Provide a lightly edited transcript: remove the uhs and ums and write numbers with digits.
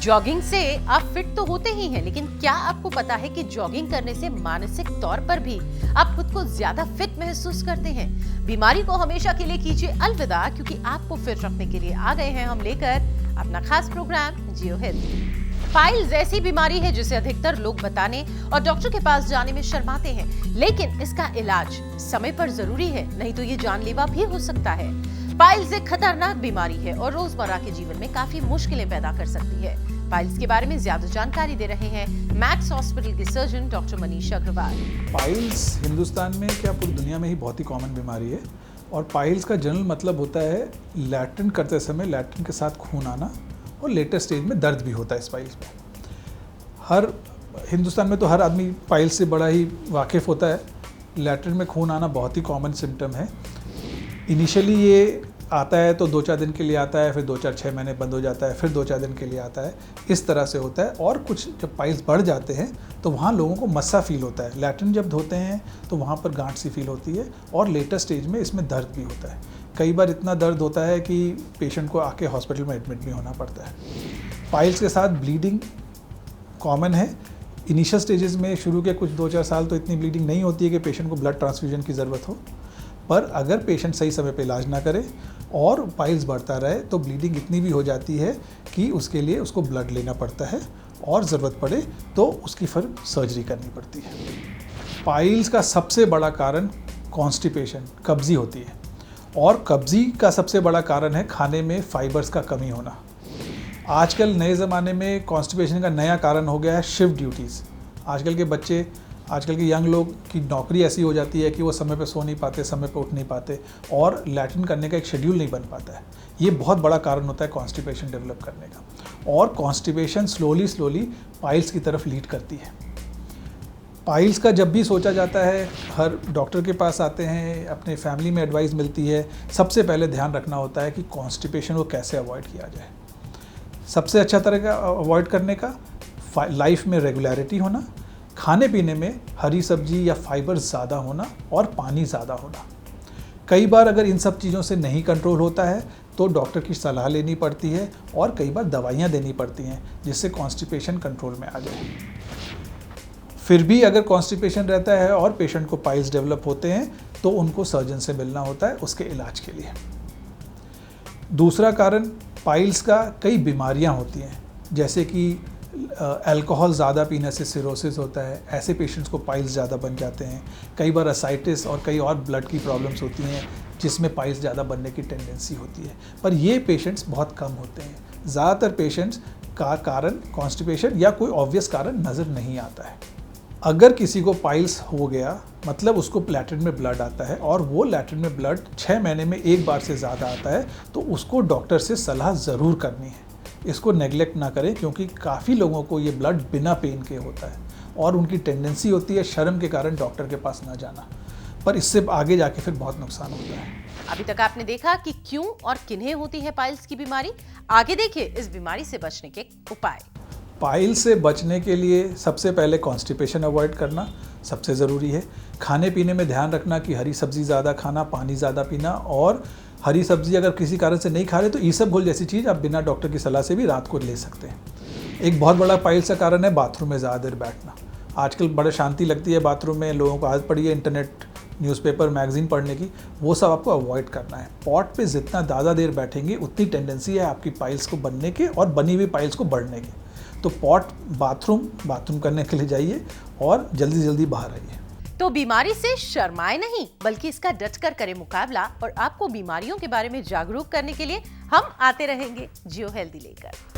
Jogging से आप fit तो होते ही हैं, लेकिन क्या आपको पता है कि जॉगिंग करने से मानसिक तौर पर भी आप खुद को ज्यादा फिट महसूस करते हैं। बीमारी को हमेशा के लिए कीजिए अलविदा, क्योंकि आपको फिट रखने के लिए आ गए हैं हम लेकर अपना खास प्रोग्राम जियो हेल्थ। पाइल्स ऐसी बीमारी है जिसे अधिकतर लोग बताने और डॉक्टर के पास जाने में शर्माते हैं, लेकिन इसका इलाज समय पर जरूरी है, नहीं तो ये जानलेवा भी हो सकता है। पाइल्स एक खतरनाक बीमारी है और रोजमर्रा के जीवन में काफी मुश्किलें पैदा कर सकती है। पाइल्स के बारे में ज्यादा जानकारी दे रहे हैं मैक्स हॉस्पिटल के surgeon doctor Manish Agrawal. Piles Hindustan में क्या पूरी दुनिया में ही बहुत ही कॉमन बीमारी है और पाइल्स का जनरल मतलब होता है लैट्रिन करते समय लैट्रिन के साथ खून आना और लेटर स्टेज में दर्द भी होता है इस पाइल्स में। हिंदुस्तान में तो हर आदमी पाइल्स से बड़ा ही वाकिफ़ होता है। लैट्रिन में खून आना बहुत ही कॉमन सिम्टम है। इनिशियली ये आता है तो 2-4 दिन के लिए आता है, फिर 2-4-6 महीने बंद हो जाता है, फिर 2-4 दिन के लिए आता है, इस तरह से होता है। और कुछ जब पाइल्स बढ़ जाते हैं तो वहाँ लोगों को मस्सा फील होता है। लैट्रिन जब धोते हैं तो वहाँ पर गांठ सी फील होती है और लेटर स्टेज में इसमें दर्द भी होता है। कई बार इतना दर्द होता है कि पेशेंट को आके हॉस्पिटल में एडमिट भी होना पड़ता है। पाइल्स के साथ ब्लीडिंग कॉमन है। इनिशियल स्टेजेस में शुरू के कुछ 2-4 साल तो इतनी ब्लीडिंग नहीं होती है कि पेशेंट को ब्लड ट्रांसफ्यूजन की ज़रूरत हो, पर अगर पेशेंट सही समय पे इलाज ना करे और पाइल्स बढ़ता रहे तो ब्लीडिंग इतनी भी हो जाती है कि उसके लिए उसको ब्लड लेना पड़ता है और ज़रूरत पड़े तो उसकी फिर सर्जरी करनी पड़ती है। पाइल्स का सबसे बड़ा कारण कॉन्स्टिपेशन, कब्जी होती है और कब्जी का सबसे बड़ा कारण है खाने में फाइबर्स का कमी होना। आजकल नए ज़माने में कॉन्स्टिपेशन का नया कारण हो गया है शिफ्ट ड्यूटीज़। आजकल के बच्चे, आजकल के यंग लोग की नौकरी ऐसी हो जाती है कि वो समय पे सो नहीं पाते, समय पे उठ नहीं पाते और लैट्रिन करने का एक शेड्यूल नहीं बन पाता है। ये बहुत बड़ा कारण होता है कॉन्स्टिपेशन डेवलप करने का और कॉन्स्टिपेशन स्लोली पाइल्स की तरफ लीड करती है। पाइल्स का जब भी सोचा जाता है, हर डॉक्टर के पास आते हैं, अपने फैमिली में एडवाइस मिलती है, सबसे पहले ध्यान रखना होता है कि कॉन्स्टिपेशन को कैसे अवॉइड किया जाए। सबसे अच्छा तरीका अवॉइड करने का लाइफ में रेगुलरिटी होना, खाने पीने में हरी सब्जी या फाइबर ज़्यादा होना और पानी ज़्यादा होना। कई बार अगर इन सब चीज़ों से नहीं कंट्रोल होता है तो डॉक्टर की सलाह लेनी पड़ती है और कई बार दवाइयाँ देनी पड़ती हैं जिससे कॉन्स्टिपेशन कंट्रोल में आ जाए। फिर भी अगर कॉन्स्टिपेशन रहता है और पेशेंट को पाइल्स डेवलप होते हैं तो उनको सर्जन से मिलना होता है उसके इलाज के लिए। दूसरा कारण पाइल्स का कई बीमारियां होती हैं, जैसे कि अल्कोहल ज़्यादा पीने से सिरोसिस होता है, ऐसे पेशेंट्स को पाइल्स ज़्यादा बन जाते हैं। कई बार असाइटिस और कई और ब्लड की प्रॉब्लम्स होती हैं जिसमें पाइल्स ज़्यादा बनने की टेंडेंसी होती है, पर ये पेशेंट्स बहुत कम होते हैं। ज़्यादातर पेशेंट्स का कारण कॉन्स्टिपेशन या कोई ऑब्वियस कारण नज़र नहीं आता है। अगर किसी को पाइल्स हो गया मतलब उसको लैट्रिन में ब्लड आता है और वो लैट्रिन में ब्लड 6 महीने में एक बार से ज़्यादा आता है तो उसको डॉक्टर से सलाह ज़रूर करनी है। इसको नेग्लेक्ट ना करें, क्योंकि काफ़ी लोगों को ये ब्लड बिना पेन के होता है और उनकी टेंडेंसी होती है शर्म के कारण डॉक्टर के पास ना जाना, पर इससे आगे जाके फिर बहुत नुकसान होता है। अभी तक आपने देखा कि क्यों और किन्हें होती है पाइल्स की बीमारी। आगे देखिए इस बीमारी से बचने के उपाय। पाइल्स से बचने के लिए सबसे पहले कॉन्स्टिपेशन अवॉइड करना सबसे ज़रूरी है। खाने पीने में ध्यान रखना कि हरी सब्ज़ी ज़्यादा खाना, पानी ज़्यादा पीना, और हरी सब्ज़ी अगर किसी कारण से नहीं खा रहे तो इसबगोल जैसी चीज़ आप बिना डॉक्टर की सलाह से भी रात को ले सकते हैं। एक बहुत बड़ा पाइल्स का कारण है बाथरूम में ज़्यादा देर बैठना। आजकल बड़ा शांति लगती है बाथरूम में, लोगों को आदत पड़ी है इंटरनेट, न्यूज़पेपर, मैगज़ीन पढ़ने की, वो सब आपको अवॉइड करना है। पॉट पे जितना ज़्यादा देर बैठेंगे उतनी टेंडेंसी है आपकी पाइल्स को बनने के और बनी हुई पाइल्स को बढ़ने की। तो बाथरूम करने के लिए जाइए और जल्दी बाहर आइए। तो बीमारी से शर्माए नहीं, बल्कि इसका डटकर करें मुकाबला और आपको बीमारियों के बारे में जागरूक करने के लिए हम आते रहेंगे जियो हेल्दी लेकर।